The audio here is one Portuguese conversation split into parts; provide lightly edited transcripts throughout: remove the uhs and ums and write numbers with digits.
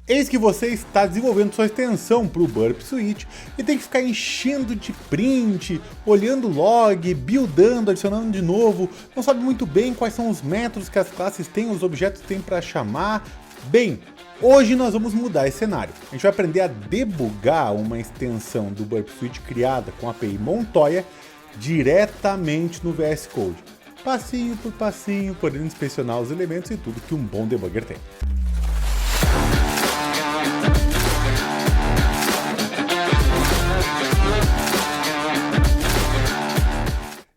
Eis que você está desenvolvendo sua extensão para o Burp Suite e tem que ficar enchendo de print, olhando log, buildando, adicionando de novo, não sabe muito bem quais são os métodos que as classes têm, os objetos têm para chamar. Bem, hoje nós vamos mudar esse cenário. A gente vai aprender a debugar uma extensão do Burp Suite criada com a API Montoya diretamente no VS Code. Passinho por passinho, podendo inspecionar os elementos e tudo que um bom debugger tem.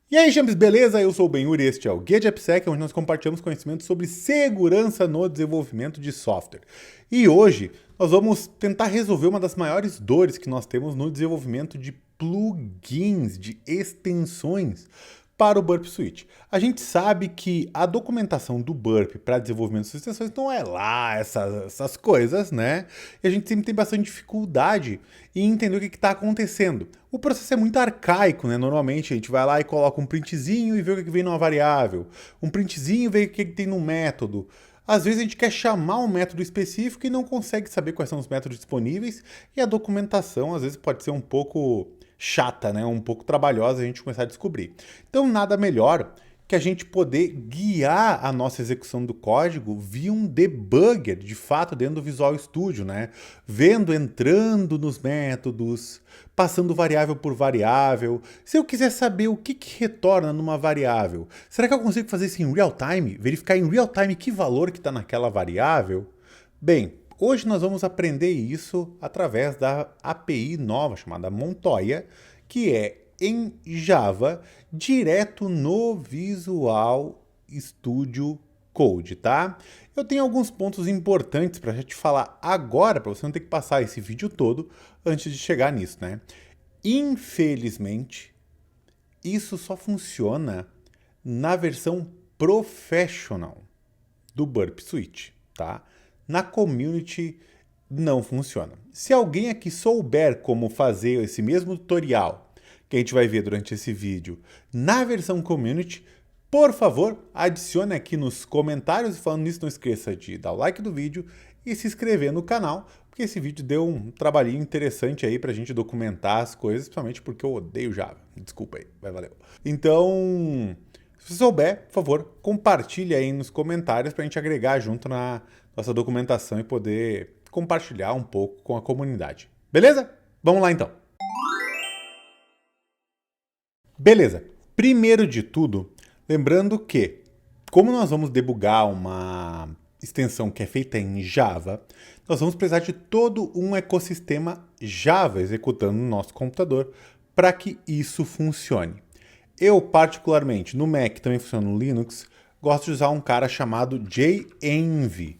E aí, champs, beleza? Eu sou o Benhur e este é o Guia de AppSec, onde nós compartilhamos conhecimentos sobre segurança no desenvolvimento de software. E hoje nós vamos tentar resolver uma das maiores dores que nós temos no desenvolvimento de plugins, de extensões para o Burp Suite. A gente sabe que a documentação do Burp para desenvolvimento de extensões não é lá essas coisas, né? E a gente sempre tem bastante dificuldade em entender o que está acontecendo. O processo é muito arcaico, né? Normalmente a gente vai lá e coloca um printzinho e vê o que vem numa variável. Um printzinho e vê o que tem no método. Às vezes a gente quer chamar um método específico e não consegue saber quais são os métodos disponíveis. E a documentação às vezes pode ser um pouco chata, né? Um pouco trabalhosa a gente começar a descobrir. Então nada melhor que a gente poder guiar a nossa execução do código via um debugger, de fato, dentro do Visual Studio, né? Vendo, entrando nos métodos, passando variável por variável. Se eu quiser saber o que retorna numa variável, será que eu consigo fazer isso em real time? Verificar em real time que valor que está naquela variável? Bem, hoje nós vamos aprender isso através da API nova chamada Montoya, que é em Java, direto no Visual Studio Code, tá? Eu tenho alguns pontos importantes para já te falar agora, para você não ter que passar esse vídeo todo antes de chegar nisso, né? Infelizmente, isso só funciona na versão Professional do Burp Suite, tá? Na Community não funciona. Se alguém aqui souber como fazer esse mesmo tutorial que a gente vai ver durante esse vídeo na versão Community, por favor, adicione aqui nos comentários. E falando nisso, não esqueça de dar o like do vídeo e se inscrever no canal, porque esse vídeo deu um trabalhinho interessante aí pra gente documentar as coisas, principalmente porque eu odeio Java. Desculpa aí, vai valeu. Então, se você souber, por favor, compartilhe aí nos comentários pra gente agregar junto na nossa documentação e poder compartilhar um pouco com a comunidade. Beleza? Vamos lá então. Beleza, primeiro de tudo, lembrando que, como nós vamos debugar uma extensão que é feita em Java, nós vamos precisar de todo um ecossistema Java executando no nosso computador para que isso funcione. Eu, particularmente, no Mac, também funciona no Linux, gosto de usar um cara chamado JEnv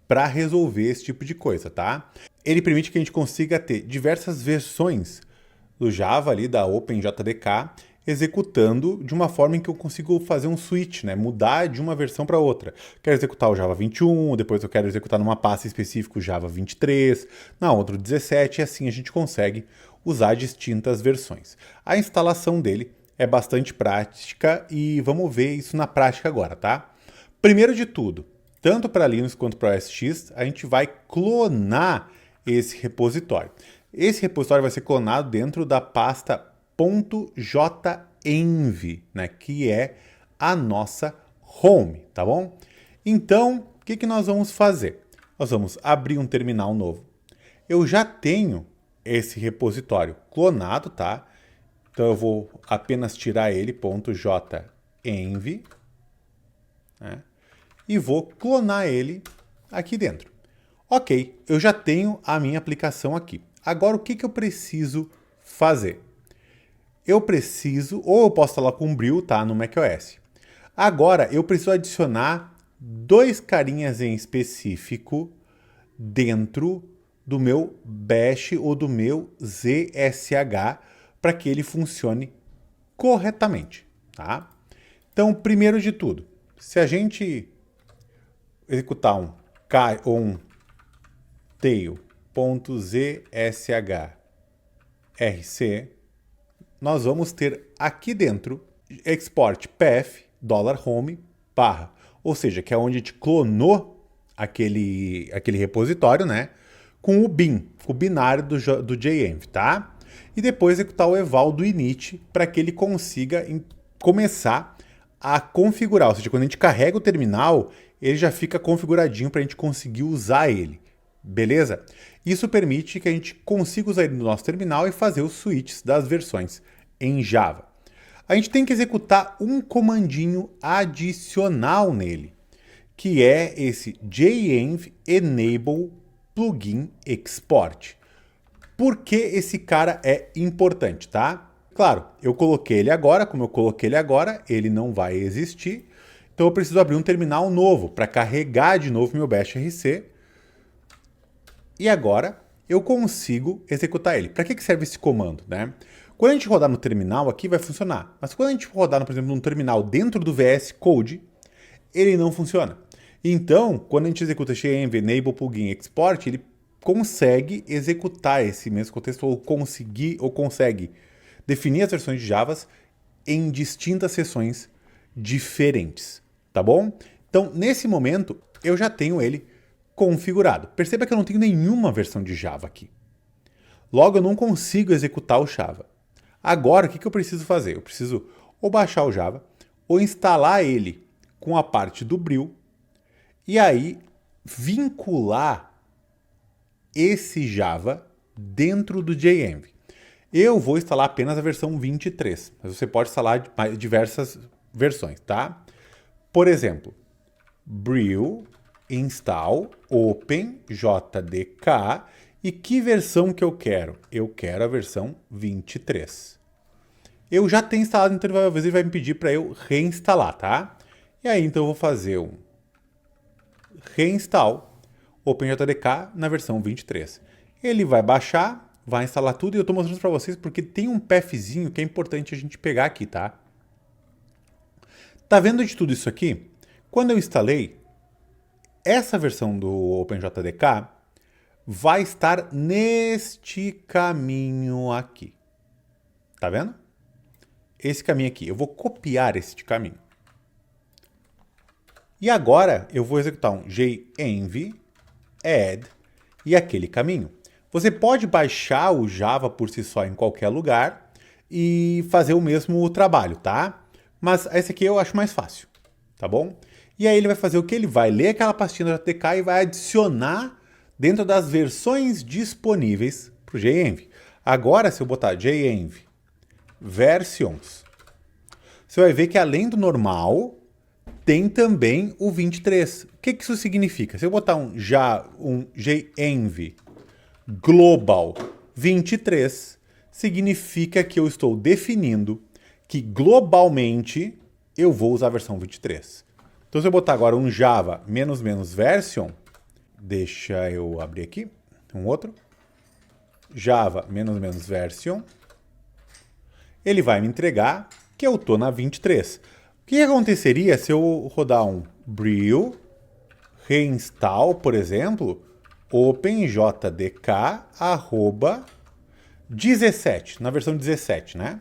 para resolver esse tipo de coisa, tá? Ele permite que a gente consiga ter diversas versões do Java ali, da OpenJDK, executando de uma forma em que eu consigo fazer um switch, né? Mudar de uma versão para outra. Quero executar o Java 21, depois eu quero executar numa pasta específica o Java 23, na outra o 17, e assim a gente consegue usar distintas versões. A instalação dele é bastante prática e vamos ver isso na prática agora, tá? Primeiro de tudo, tanto para Linux quanto para OS X, a gente vai clonar esse repositório. Esse repositório vai ser clonado dentro da pasta .jenv, né, que é a nossa home, tá bom? Então, o que nós vamos fazer? Nós vamos abrir um terminal novo. Eu já tenho esse repositório clonado, tá? Então eu vou apenas tirar ele, .jenv, né, e vou clonar ele aqui dentro. Ok, eu já tenho a minha aplicação aqui. Agora, o que eu preciso fazer? Eu preciso, ou eu posso instalar com Brew, tá, no macOS. Agora, eu preciso adicionar dois carinhas em específico dentro do meu Bash ou do meu ZSH para que ele funcione corretamente, tá? Então, primeiro de tudo, se a gente executar um tail.zshrc, nós vamos ter aqui dentro export path $home barra, ou seja, que é onde a gente clonou aquele repositório, né? com o bin, o binário do JEnv, tá? E depois executar o eval do init para que ele consiga começar a configurar. Ou seja, quando a gente carrega o terminal, ele já fica configuradinho para a gente conseguir usar ele. Beleza? Isso permite que a gente consiga usar ele no nosso terminal e fazer os switches das versões em Java. A gente tem que executar um comandinho adicional nele, que é esse JEnv enable plugin export. Por que esse cara é importante, tá? Claro, eu coloquei ele agora, como eu coloquei ele agora, ele não vai existir. Então eu preciso abrir um terminal novo para carregar de novo meu bash RC. E agora eu consigo executar ele. Para que serve esse comando, né? Quando a gente rodar no terminal aqui vai funcionar. Mas quando a gente rodar, por exemplo, num terminal dentro do VS Code, ele não funciona. Então, quando a gente executa JEnv enable plugin export, ele consegue executar esse mesmo contexto ou consegue definir as versões de Java em distintas seções diferentes, tá bom? Então, nesse momento, eu já tenho ele configurado. Perceba que eu não tenho nenhuma versão de Java aqui. Logo, eu não consigo executar o Java. Agora, o que eu preciso fazer? Eu preciso ou baixar o Java, ou instalar ele com a parte do Bril, e aí vincular esse Java dentro do JEnv. Eu vou instalar apenas a versão 23, mas você pode instalar diversas versões, tá? Por exemplo, Bril install open jdk e que versão que eu quero? Eu quero a versão 23. Eu já tenho instalado, então às vezes ele vai me pedir para eu reinstalar, tá? E aí então eu vou fazer um reinstall OpenJDK na versão 23. Ele vai baixar, vai instalar tudo e eu estou mostrando para vocês porque tem um pathzinho que é importante a gente pegar aqui, tá? Tá vendo de tudo isso aqui? Quando eu instalei, essa versão do OpenJDK vai estar neste caminho aqui. Tá vendo? Esse caminho aqui. Eu vou copiar este caminho. E agora eu vou executar um JEnv add e aquele caminho. Você pode baixar o Java por si só em qualquer lugar e fazer o mesmo trabalho, tá? Mas esse aqui eu acho mais fácil, tá bom? E aí ele vai fazer o que? Ele vai ler aquela pastinha do JDK e vai adicionar dentro das versões disponíveis para o JEnv. Agora, se eu botar JEnv versions, você vai ver que além do normal, tem também o 23. O que isso significa? Se eu botar um JEnv global 23, significa que eu estou definindo que globalmente eu vou usar a versão 23. Então se eu botar agora um Java --version, deixa eu abrir aqui, um outro, Java --version, ele vai me entregar que eu estou na 23. O que aconteceria se eu rodar um Bril reinstall, por exemplo, openjdk@17, na versão 17, né?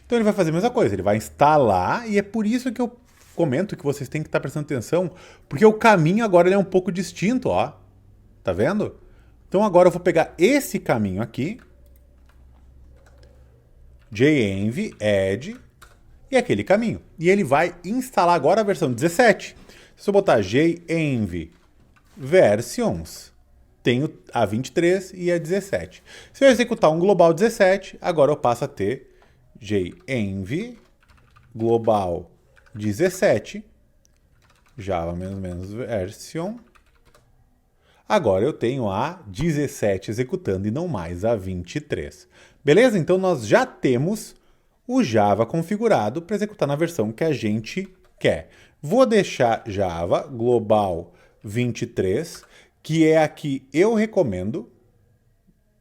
Então ele vai fazer a mesma coisa, ele vai instalar, e é por isso que eu comento que vocês têm que estar prestando atenção, porque o caminho agora ele é um pouco distinto, ó. Tá vendo? Então agora eu vou pegar esse caminho aqui, JEnv add e aquele caminho. E ele vai instalar agora a versão 17. Se eu botar JEnv versions, tenho a 23 e a 17. Se eu executar um global 17, agora eu passo a ter JEnv global 17, Java --version. Agora eu tenho a 17 executando e não mais a 23. Beleza? Então nós já temos o Java configurado para executar na versão que a gente quer. Vou deixar Java global 23, que é a que eu recomendo.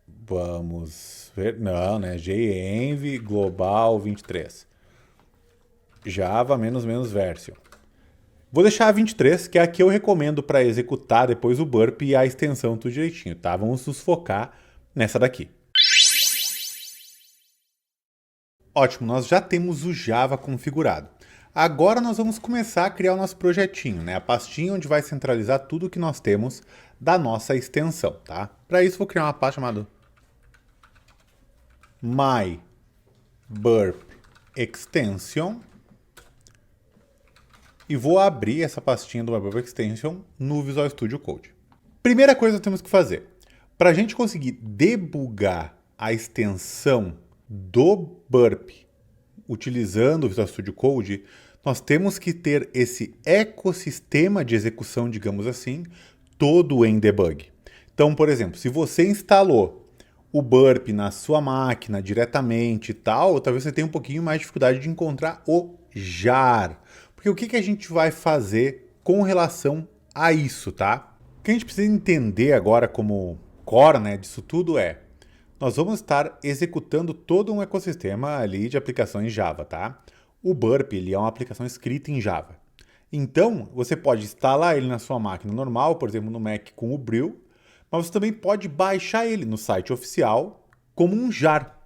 Vamos ver. Não, né? JEnv global 23. Java --version. Vou deixar a 23, que é a que eu recomendo para executar depois o burp e a extensão tudo direitinho, tá? Vamos nos focar nessa daqui. Ótimo, nós já temos o Java configurado. Agora nós vamos começar a criar o nosso projetinho, né? A pastinha onde vai centralizar tudo que nós temos da nossa extensão, tá? Para isso vou criar uma pasta chamada My Burp Extension e vou abrir essa pastinha do My Burp Extension no Visual Studio Code. Primeira coisa que temos que fazer, para a gente conseguir debugar a extensão do Burp utilizando o Visual Studio Code, nós temos que ter esse ecossistema de execução, digamos assim, todo em debug. Então, por exemplo, se você instalou o Burp na sua máquina diretamente e tal, talvez você tenha um pouquinho mais de dificuldade de encontrar o jar. Porque o que a gente vai fazer com relação a isso, tá? O que a gente precisa entender agora como core, né, disso tudo nós vamos estar executando todo um ecossistema ali de aplicações Java, tá? O Burp, ele é uma aplicação escrita em Java. Então, você pode instalar ele na sua máquina normal, por exemplo, no Mac com o Brill, mas você também pode baixar ele no site oficial como um jar.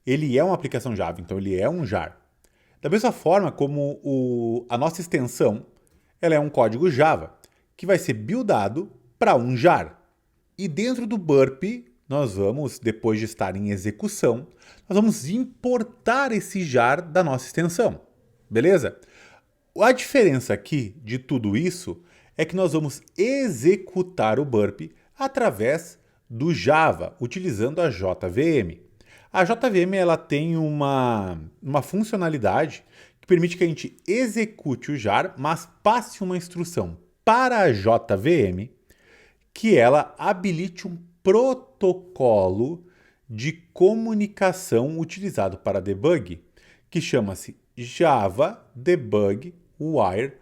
Ele é uma aplicação Java, então ele é um jar. Da mesma forma como a nossa extensão, ela é um código Java, que vai ser buildado para um jar. E dentro do Burp, nós vamos, depois de estar em execução, nós vamos importar esse jar da nossa extensão, beleza? A diferença aqui de tudo isso é que nós vamos executar o Burp através do Java, utilizando a JVM. A JVM ela tem uma funcionalidade que permite que a gente execute o jar, mas passe uma instrução para a JVM que ela habilite um protocolo de comunicação utilizado para debug, que chama-se Java Debug Wire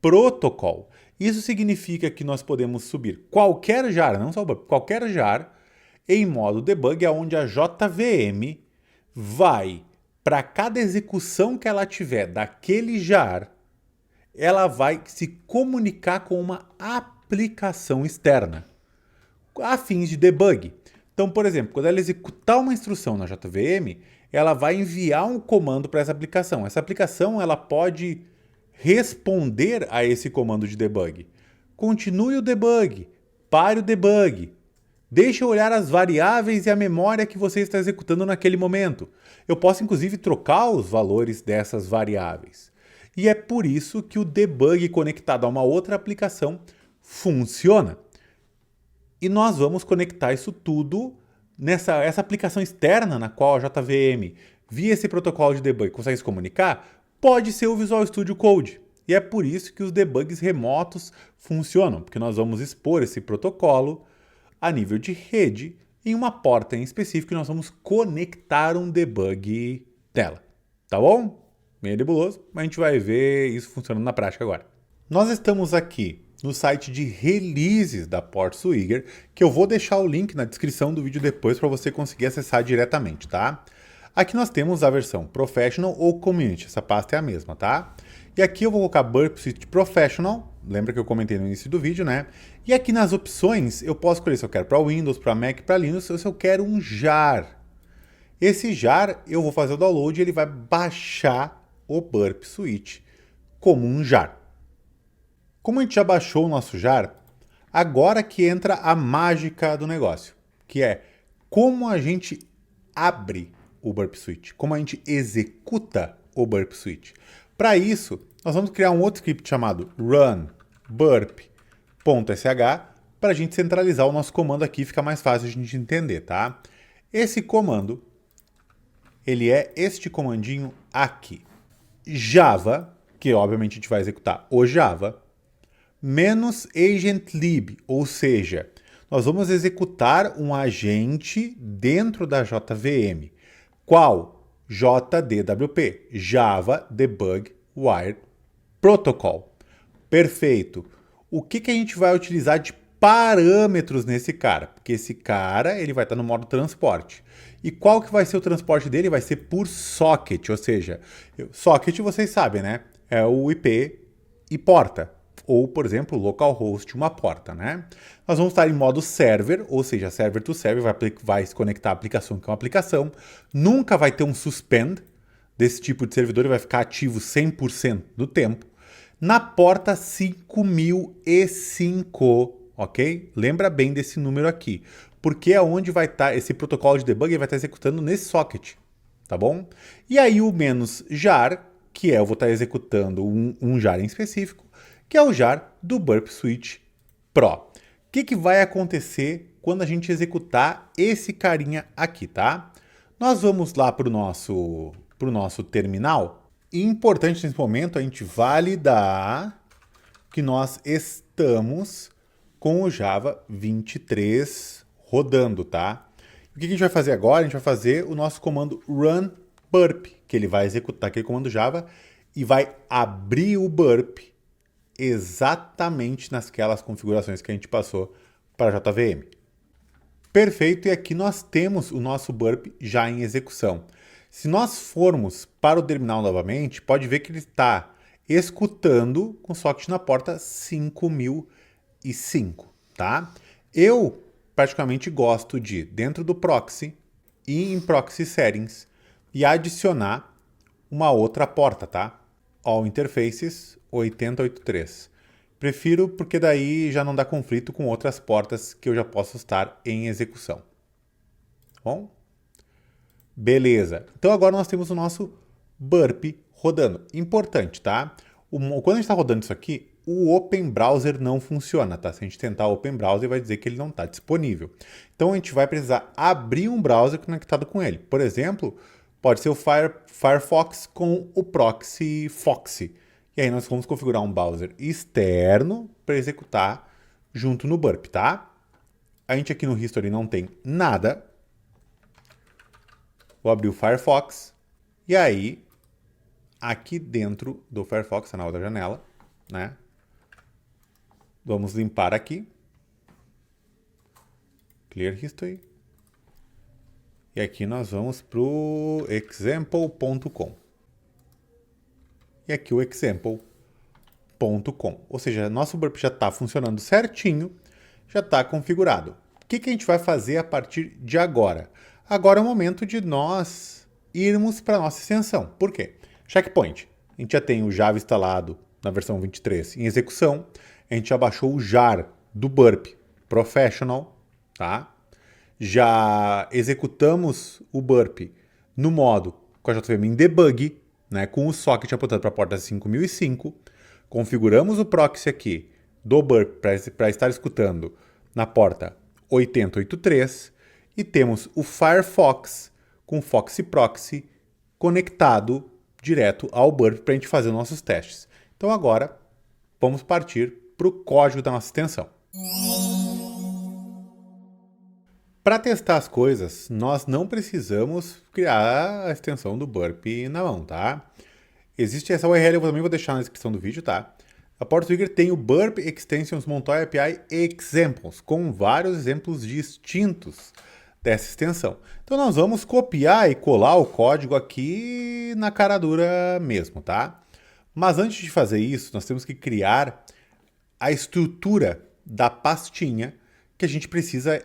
Protocol. Isso significa que nós podemos subir qualquer jar, não só o Burp, qualquer jar, em modo debug, onde a JVM vai, para cada execução que ela tiver daquele jar, ela vai se comunicar com uma aplicação externa a fins de debug. Então, por exemplo, quando ela executar uma instrução na JVM, ela vai enviar um comando para essa aplicação. Essa aplicação ela pode responder a esse comando de debug. Continue o debug, pare o debug, deixe eu olhar as variáveis e a memória que você está executando naquele momento. Eu posso, inclusive, trocar os valores dessas variáveis. E é por isso que o debug conectado a uma outra aplicação funciona. E nós vamos conectar isso tudo essa aplicação externa na qual a JVM, via esse protocolo de debug, consegue se comunicar, pode ser o Visual Studio Code. E é por isso que os debugs remotos funcionam, porque nós vamos expor esse protocolo a nível de rede em uma porta em específico e nós vamos conectar um debug dela. Tá bom? Meio nebuloso, mas a gente vai ver isso funcionando na prática agora. Nós estamos aqui no site de releases da Portswigger, que eu vou deixar o link na descrição do vídeo depois para você conseguir acessar diretamente, tá? Aqui nós temos a versão Professional ou Community, essa pasta é a mesma, tá? E aqui eu vou colocar Burp Suite Professional, lembra que eu comentei no início do vídeo, né? E aqui nas opções eu posso escolher se eu quero para Windows, para Mac, para Linux, ou se eu quero um jar. Esse jar eu vou fazer o download e ele vai baixar o Burp Suite como um jar. Como a gente já baixou o nosso jar, agora que entra a mágica do negócio, que é como a gente abre o Burp Suite, como a gente executa o Burp Suite. Para isso, nós vamos criar um outro script chamado run burp.sh para a gente centralizar o nosso comando aqui, fica mais fácil a gente entender, tá? Esse comando, ele é este comandinho aqui. Java, que obviamente a gente vai executar o Java, menos agentlib, ou seja, nós vamos executar um agente dentro da JVM. Qual? JDWP, Java Debug Wire Protocol. Perfeito. O que a gente vai utilizar de parâmetros nesse cara? Porque esse cara ele vai estar no modo transporte. E qual que vai ser o transporte dele? Vai ser por socket, ou seja, socket vocês sabem, né? É o IP e porta. Ou, por exemplo, localhost, uma porta, né? Nós vamos estar em modo server, ou seja, server to server, vai se conectar à aplicação que é uma aplicação. Nunca vai ter um suspend, desse tipo de servidor e vai ficar ativo 100% do tempo, na porta 5005, ok? Lembra bem desse número aqui, porque é onde vai estar esse protocolo de debug, vai estar executando nesse socket, tá bom? E aí o "-jar", que eu vou estar executando um jar em específico, que é o jar do Burp Suite Pro. O que vai acontecer quando a gente executar esse carinha aqui, tá? Nós vamos lá para o nosso terminal. E importante nesse momento a gente validar que nós estamos com o Java 23 rodando, tá? O que a gente vai fazer agora? A gente vai fazer o nosso comando run burp, que ele vai executar aquele comando Java e vai abrir o burp exatamente nasquelas configurações que a gente passou para a JVM. Perfeito, e aqui nós temos o nosso burp já em execução. Se nós formos para o terminal novamente, pode ver que ele está escutando com socket na porta 5005, tá? Eu praticamente gosto de, dentro do proxy, ir em proxy settings e adicionar uma outra porta, tá? All interfaces 8083. Prefiro porque daí já não dá conflito com outras portas que eu já posso estar em execução. Bom? Beleza. Então agora nós temos o nosso burp rodando. Importante, tá? Quando a gente está rodando isso aqui, o Open Browser não funciona, tá? Se a gente tentar o Open Browser, vai dizer que ele não está disponível. Então a gente vai precisar abrir um browser conectado com ele. Por exemplo, pode ser o Firefox com o proxy Foxy. E aí nós vamos configurar um browser externo para executar junto no burp, tá? A gente aqui no history não tem nada. Vou abrir o Firefox. E aí, aqui dentro do Firefox, na outra janela, né? Vamos limpar aqui. Clear History. E aqui nós vamos para o example.com. E aqui o example.com. Ou seja, nosso burp já está funcionando certinho, já está configurado. O que a gente vai fazer a partir de agora? Agora é o momento de nós irmos para a nossa extensão. Por quê? Checkpoint. A gente já tem o Java instalado na versão 23 em execução. A gente já baixou o jar do burp Professional, tá? Já executamos o burp no modo com a JVM em debug, né, com o socket apontando para a porta 5005. Configuramos o proxy aqui do burp para estar escutando na porta 8083 e temos o Firefox com Foxy Proxy conectado direto ao burp para a gente fazer os nossos testes. Então agora vamos partir para o código da nossa extensão. Para testar as coisas, nós não precisamos criar a extensão do burp na mão, tá? Existe essa URL, eu também vou deixar na descrição do vídeo, tá? A Portsuigger tem o Burp Extensions Montoya API Examples, com vários exemplos distintos dessa extensão. Então nós vamos copiar e colar o código aqui na cara dura mesmo, tá? Mas antes de fazer isso, nós temos que criar a estrutura da pastinha que a gente precisa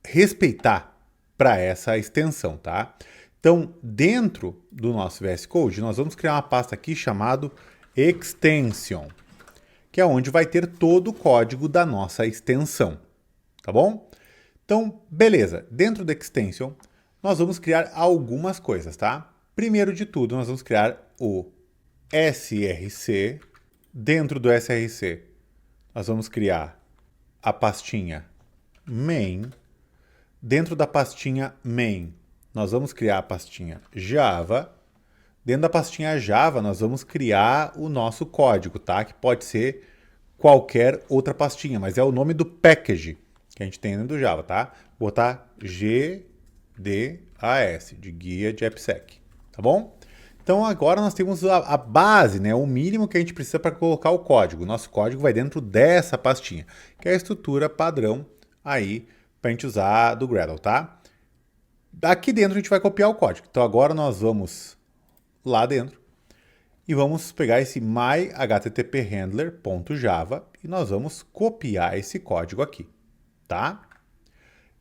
respeitar para essa extensão, tá? Então, dentro do nosso VS Code, nós vamos criar uma pasta aqui chamada Extension, que é onde vai ter todo o código da nossa extensão, tá bom? Então, beleza. Dentro do Extension, nós vamos criar algumas coisas, tá? Primeiro de tudo, nós vamos criar o SRC. Dentro do SRC, nós vamos criar a pastinha main. Dentro da pastinha main, nós vamos criar a pastinha Java. Dentro da pastinha Java, nós vamos criar o nosso código, tá? Que pode ser qualquer outra pastinha, mas é o nome do package que a gente tem dentro do Java, tá? Vou botar GDAS, de guia de AppSec, tá bom? Então agora nós temos a base, né? O mínimo que a gente precisa para colocar o código. Nosso código vai dentro dessa pastinha, que é a estrutura padrão aí para a gente usar do Gradle, tá? Aqui dentro a gente vai copiar o código. Então agora nós vamos lá dentro e vamos pegar esse myHttpHandler.java e nós vamos copiar esse código aqui, tá?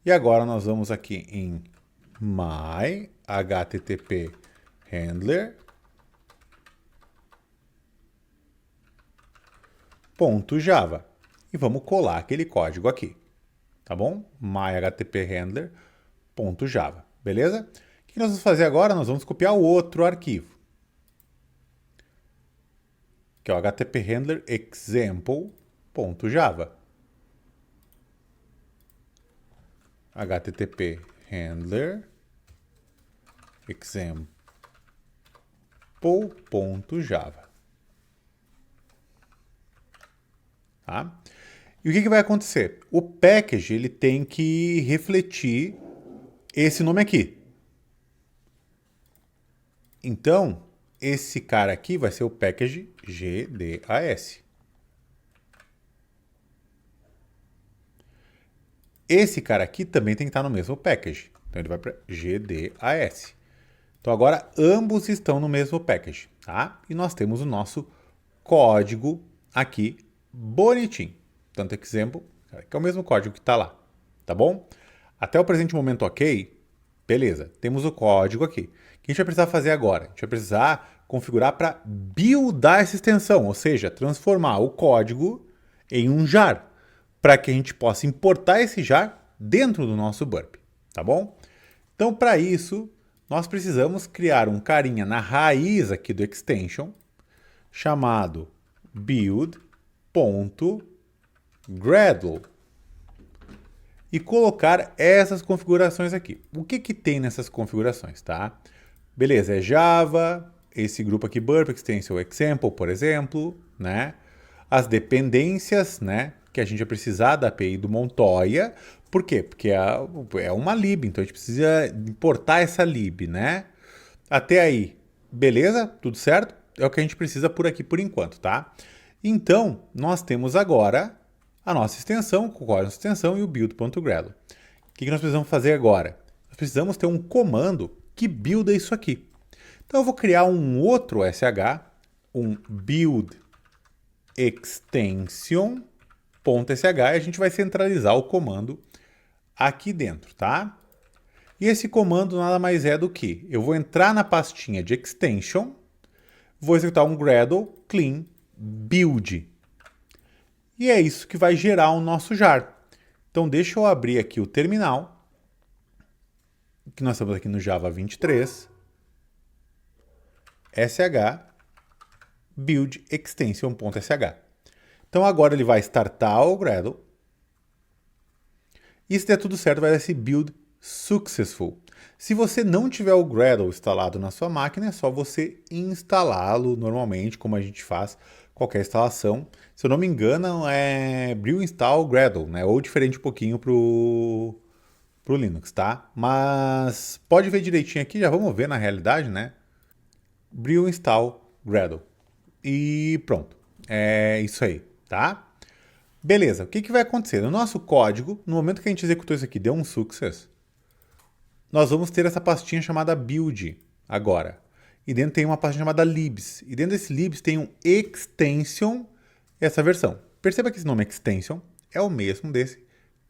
E agora nós vamos aqui em myHttpHandler handler .java e vamos colar aquele código aqui, tá bom? my-http-handler.java, beleza? O que nós vamos fazer agora? Nós vamos copiar o outro arquivo, que é o http-handler example.java. http-handler example.java. Tá? E o que vai acontecer? O package ele tem que refletir esse nome aqui. Então, esse cara aqui vai ser o package GDAS. Esse cara aqui também tem que estar no mesmo package. Então, ele vai para GDAS. Então, agora, ambos estão no mesmo package, tá? E nós temos o nosso código aqui bonitinho. Tanto example, que é o mesmo código que está lá, tá bom? Até o presente momento ok, beleza, temos o código aqui. O que a gente vai precisar fazer agora? A gente vai precisar configurar para buildar essa extensão, ou seja, transformar o código em um jar, para que a gente possa importar esse jar dentro do nosso burp, tá bom? Então, para isso, nós precisamos criar um carinha na raiz aqui do extension, chamado build.gradle, e colocar essas configurações aqui. O que tem nessas configurações, tá? Beleza, é Java, esse grupo aqui, burp, extension example, por exemplo, né? As dependências, né? Que a gente vai precisar da API do Montoya. Por quê? Porque é uma lib, então a gente precisa importar essa lib, né? Até aí, beleza? Tudo certo? É o que a gente precisa por aqui por enquanto, tá? Então, nós temos agora a nossa extensão, com a nossa extensão e o build.gradle. O que nós precisamos fazer agora? Nós precisamos ter um comando que builda isso aqui. Então, eu vou criar um outro SH, um build extension.sh, e a gente vai centralizar o comando aqui dentro, tá? E esse comando nada mais é do que eu vou entrar na pastinha de extension, vou executar um gradle clean build. E é isso que vai gerar o nosso jar. Então, deixa eu abrir aqui o terminal, que nós estamos aqui no Java 23, sh build extension.sh. Então, agora ele vai startar o Gradle. E se der tudo certo, vai dar esse build successful. Se você não tiver o Gradle instalado na sua máquina, é só você instalá-lo normalmente, como a gente faz qualquer instalação. Se eu não me engano, é brew install Gradle, né? Ou diferente um pouquinho pro Linux, tá? Mas pode ver direitinho aqui, já vamos ver na realidade, né? Brew install Gradle. E pronto. É isso aí, tá? Beleza, o que vai acontecer? No nosso código, no momento que a gente executou isso aqui, deu um success, nós vamos ter essa pastinha chamada build agora. E dentro tem uma pastinha chamada libs. E dentro desse libs tem um extension, essa versão. Perceba que esse nome extension é o mesmo desse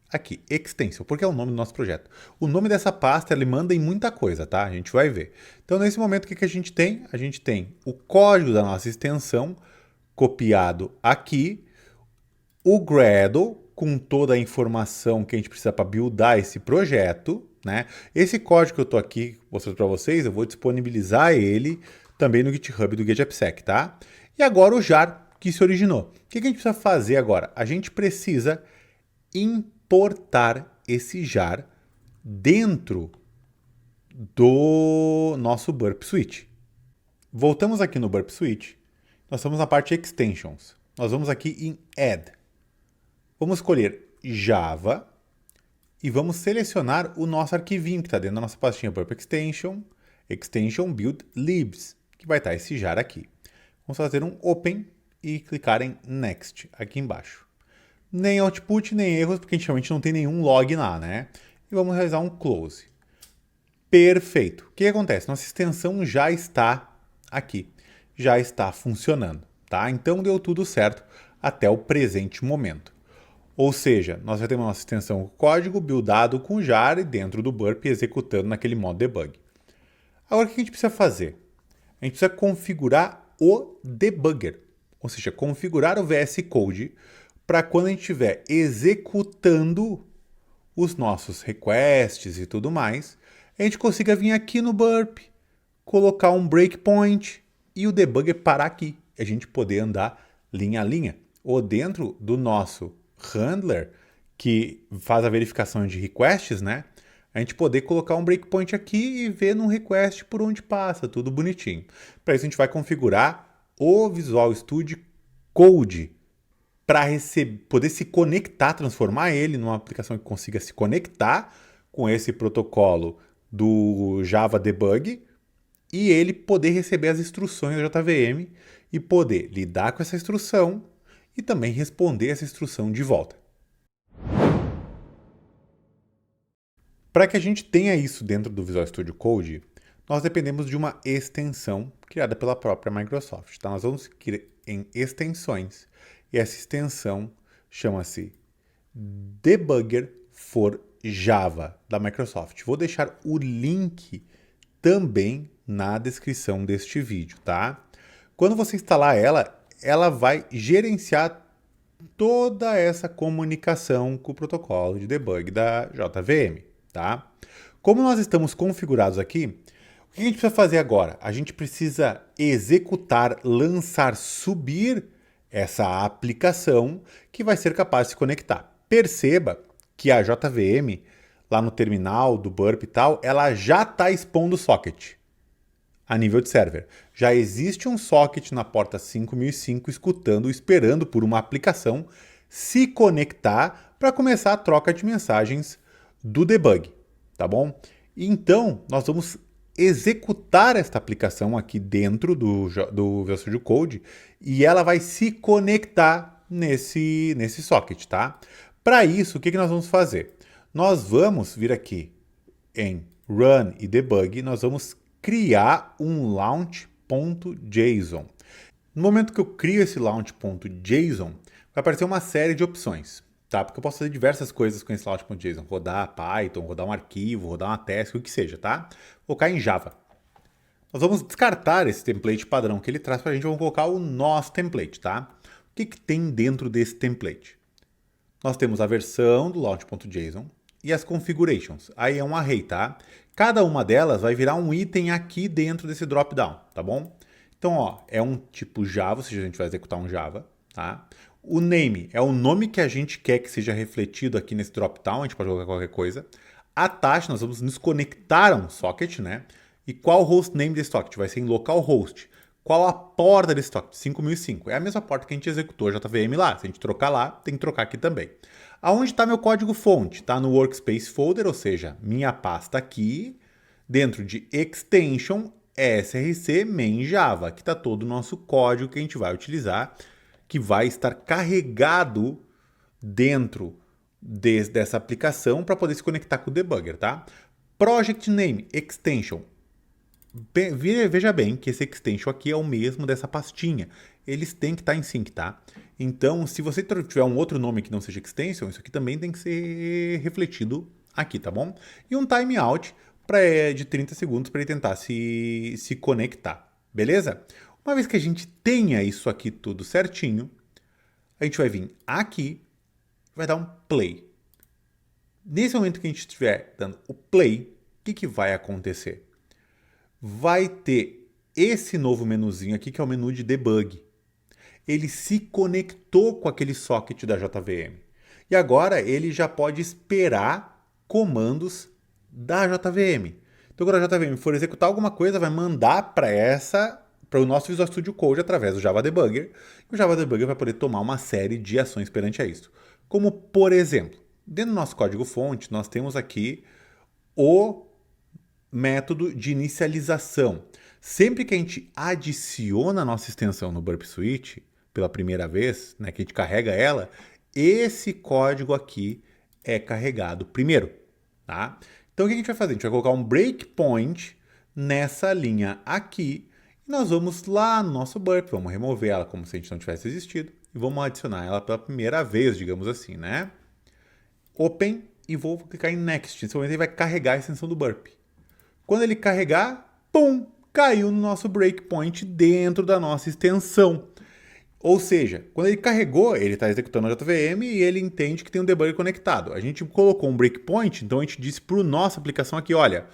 aqui, extension, porque é o nome do nosso projeto. O nome dessa pasta, ele manda em muita coisa, tá? A gente vai ver. Então, nesse momento, o que a gente tem? A gente tem o código da nossa extensão copiado aqui, o Gradle com toda a informação que a gente precisa para buildar esse projeto, né? Esse código que eu estou aqui mostrando para vocês, eu vou disponibilizar ele também no GitHub do GetAppSec, tá? E agora o jar que se originou. O que a gente precisa fazer agora? A gente precisa importar esse jar dentro do nosso Burp Suite. Voltamos aqui no Burp Suite. Nós estamos na parte Extensions. Nós vamos aqui em Add. Vamos escolher Java e vamos selecionar o nosso arquivinho que está dentro da nossa pastinha Burp Extension, Extension Build Libs, que vai estar esse jar aqui. Vamos fazer um Open e clicar em Next aqui embaixo. Nem output, nem erros, porque a gente realmente não tem nenhum log lá, né? E vamos realizar um Close. Perfeito. O que acontece? Nossa extensão já está aqui, já está funcionando, tá? Então deu tudo certo até o presente momento. Ou seja, nós já temos a nossa extensão código buildado com jar e dentro do burp executando naquele modo debug. Agora o que a gente precisa fazer? a gente precisa configurar o debugger, ou seja, configurar o VS Code para quando a gente estiver executando os nossos requests e tudo mais, a gente consiga vir aqui no burp, colocar um breakpoint e o debugger parar aqui, a gente poder andar linha a linha. Ou dentro do nosso handler, que faz a verificação de requests, né? A gente poder colocar um breakpoint aqui e ver num request por onde passa, tudo bonitinho. Para isso a gente vai configurar o Visual Studio Code para poder se conectar, transformar ele numa aplicação que consiga se conectar com esse protocolo do Java Debug e ele poder receber as instruções da JVM e poder lidar com essa instrução e também responder essa instrução de volta. Para que a gente tenha isso dentro do Visual Studio Code, nós dependemos de uma extensão criada pela própria Microsoft. Tá? Nós vamos em extensões e essa extensão chama-se Debugger for Java da Microsoft. Vou deixar o link também na descrição deste vídeo, tá? Quando você instalar ela vai gerenciar toda essa comunicação com o protocolo de debug da JVM, tá? Como nós estamos configurados aqui, o que a gente precisa fazer agora? A gente precisa executar, lançar, subir essa aplicação que vai ser capaz de se conectar. Perceba que a JVM, lá no terminal do burp e tal, ela já está expondo o socket a nível de server. Já existe um socket na porta 5005 escutando, esperando por uma aplicação se conectar para começar a troca de mensagens do debug, tá bom? Então, nós vamos executar esta aplicação aqui dentro do Visual Studio Code e ela vai se conectar nesse socket, tá? Para isso, o que nós vamos fazer? Nós vamos vir aqui em Run e Debug, nós vamos criar um launch.json. No momento que eu crio esse launch.json, vai aparecer uma série de opções, tá? Porque eu posso fazer diversas coisas com esse launch.json, rodar Python, rodar um arquivo, rodar uma task, o que seja, tá? Vou colocar em Java. Nós vamos descartar esse template padrão que ele traz para a gente, vamos colocar o nosso template, tá? O que tem dentro desse template? Nós temos a versão do launch.json e as configurations. Aí é um array, tá? Cada uma delas vai virar um item aqui dentro desse drop-down, tá bom? Então, ó, é um tipo Java, ou seja, a gente vai executar um Java, tá? O name é o nome que a gente quer que seja refletido aqui nesse drop-down, a gente pode colocar qualquer coisa. A taxa, nós vamos nos conectar a um socket, né? E qual o hostname desse socket? Vai ser em localhost. Qual a porta desse socket? 5005. É a mesma porta que a gente executou a JVM lá. Se a gente trocar lá, tem que trocar aqui também. Aonde está meu código-fonte? Está no Workspace Folder, ou seja, minha pasta aqui, dentro de Extension src main Java, que está todo o nosso código que a gente vai utilizar, que vai estar carregado dentro dessa aplicação para poder se conectar com o debugger, tá? Project Name, Extension. Veja bem que esse extension aqui é o mesmo dessa pastinha. Eles têm que estar em sync, tá? Então, se você tiver um outro nome que não seja extension, isso aqui também tem que ser refletido aqui, tá bom? E um timeout de 30 segundos para ele tentar se conectar, beleza? Uma vez que a gente tenha isso aqui tudo certinho, a gente vai vir aqui, vai dar um play. Nesse momento que a gente estiver dando o play, o que vai acontecer? Vai ter esse novo menuzinho aqui, que é o menu de debug. Ele se conectou com aquele socket da JVM. E agora ele já pode esperar comandos da JVM. Então, quando a JVM for executar alguma coisa, vai mandar para o nosso Visual Studio Code através do Java Debugger. E o Java Debugger vai poder tomar uma série de ações perante a isso. Como, por exemplo, dentro do nosso código-fonte, nós temos aqui o método de inicialização. Sempre que a gente adiciona a nossa extensão no Burp Suite, pela primeira vez, né, que a gente carrega ela, esse código aqui é carregado primeiro, tá? Então o que a gente vai fazer? A gente vai colocar um breakpoint nessa linha aqui e nós vamos lá no nosso Burp, vamos remover ela como se a gente não tivesse existido e vamos adicionar ela pela primeira vez, digamos assim, né? Open e vou clicar em Next. Nesse momento ele vai carregar a extensão do Burp. Quando ele carregar, pum, caiu no nosso breakpoint dentro da nossa extensão. Ou seja, quando ele carregou, ele está executando a JVM e ele entende que tem um debugger conectado. A gente colocou um breakpoint, então a gente disse para a nossa aplicação aqui, olha,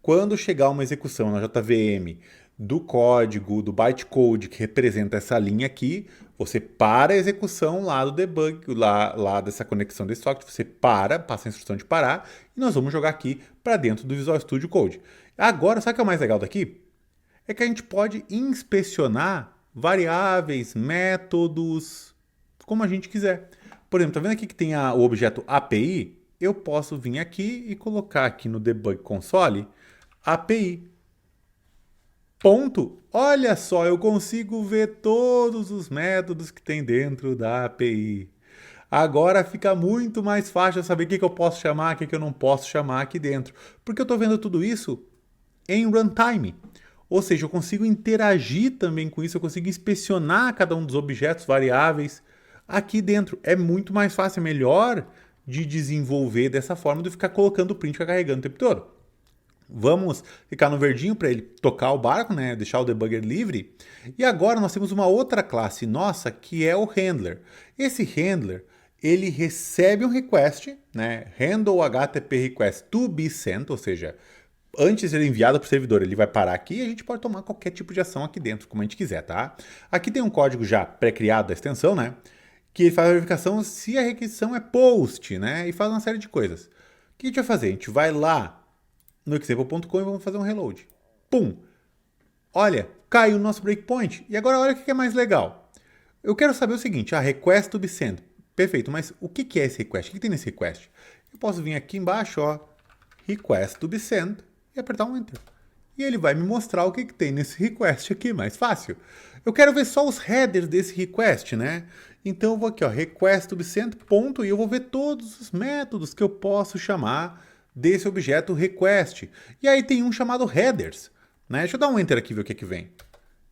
quando chegar uma execução na JVM do código, do bytecode que representa essa linha aqui, você para a execução lá do debug, lá dessa conexão desse socket, você passa a instrução de parar e nós vamos jogar aqui para dentro do Visual Studio Code. Agora, sabe o que é o mais legal daqui? É que a gente pode inspecionar variáveis, métodos, como a gente quiser. Por exemplo, tá vendo aqui que tem o objeto API? Eu posso vir aqui e colocar aqui no debug console API. Ponto. Olha só, eu consigo ver todos os métodos que tem dentro da API. Agora fica muito mais fácil saber o que eu posso chamar, o que eu não posso chamar aqui dentro. Porque eu estou vendo tudo isso em runtime. Ou seja, eu consigo interagir também com isso, eu consigo inspecionar cada um dos objetos, variáveis aqui dentro. É muito mais fácil, é melhor de desenvolver dessa forma do que ficar colocando o print e ficar carregando o tempo todo. Vamos ficar no verdinho para ele tocar o barco, né? Deixar o debugger livre. E agora nós temos uma outra classe nossa que é o handler. Esse handler, ele recebe um request, né? Handle HTTP request to be sent, ou seja, antes de ser enviado para o servidor, ele vai parar aqui e a gente pode tomar qualquer tipo de ação aqui dentro, como a gente quiser, tá? Aqui tem um código já pré-criado da extensão, né? Que ele faz a verificação se a requisição é post, né? E faz uma série de coisas. O que a gente vai fazer? A gente vai lá no example.com e vamos fazer um reload. Pum! Olha, caiu o nosso breakpoint. E agora olha o que é mais legal. Eu quero saber o seguinte, request to be sent. Perfeito, mas o que é esse request? O que tem nesse request? Eu posso vir aqui embaixo, ó, request to be sent, e apertar um Enter. E ele vai me mostrar o que tem nesse request aqui, mais fácil. Eu quero ver só os headers desse request, né? Então eu vou aqui, ó, request to be sent, ponto, e eu vou ver todos os métodos que eu posso chamar desse objeto request. E aí tem um chamado headers, né? Deixa eu dar um Enter aqui e ver o que vem.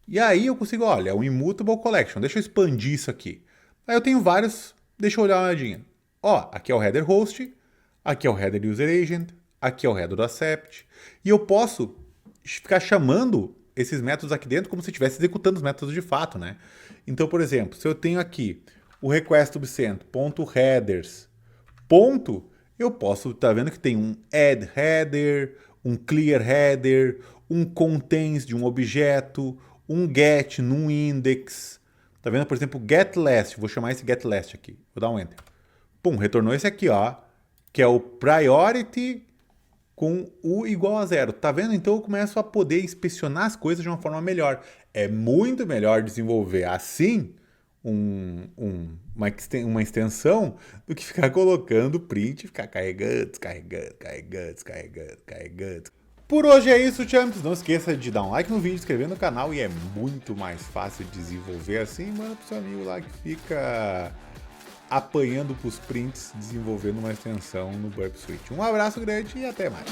E aí eu consigo, olha, um immutable collection. Deixa eu expandir isso aqui. Aí eu tenho vários, deixa eu olhar uma olhadinha. Ó, aqui é o header host, aqui é o header user agent, aqui é o header do accept. E eu posso ficar chamando esses métodos aqui dentro como se eu estivesse executando os métodos de fato, né? Então, por exemplo, se eu tenho aqui o request to be sent, ponto headers, ponto, eu posso, tá vendo que tem um add header, um clear header, um contains de um objeto, um get num index. Tá vendo, por exemplo, get last, vou chamar esse get last aqui, vou dar um enter. Pum, retornou esse aqui, ó, que é o priority com o igual a 0. Tá vendo? Então eu começo a poder inspecionar as coisas de uma forma melhor. É muito melhor desenvolver assim uma extensão do que ficar colocando print e ficar carregando. Por hoje é isso, champs. Não esqueça de dar um like no vídeo, inscrever no canal e é muito mais fácil de desenvolver assim. Manda pro seu amigo lá que fica apanhando pros prints, desenvolvendo uma extensão no Burp Suite. Um abraço grande e até mais.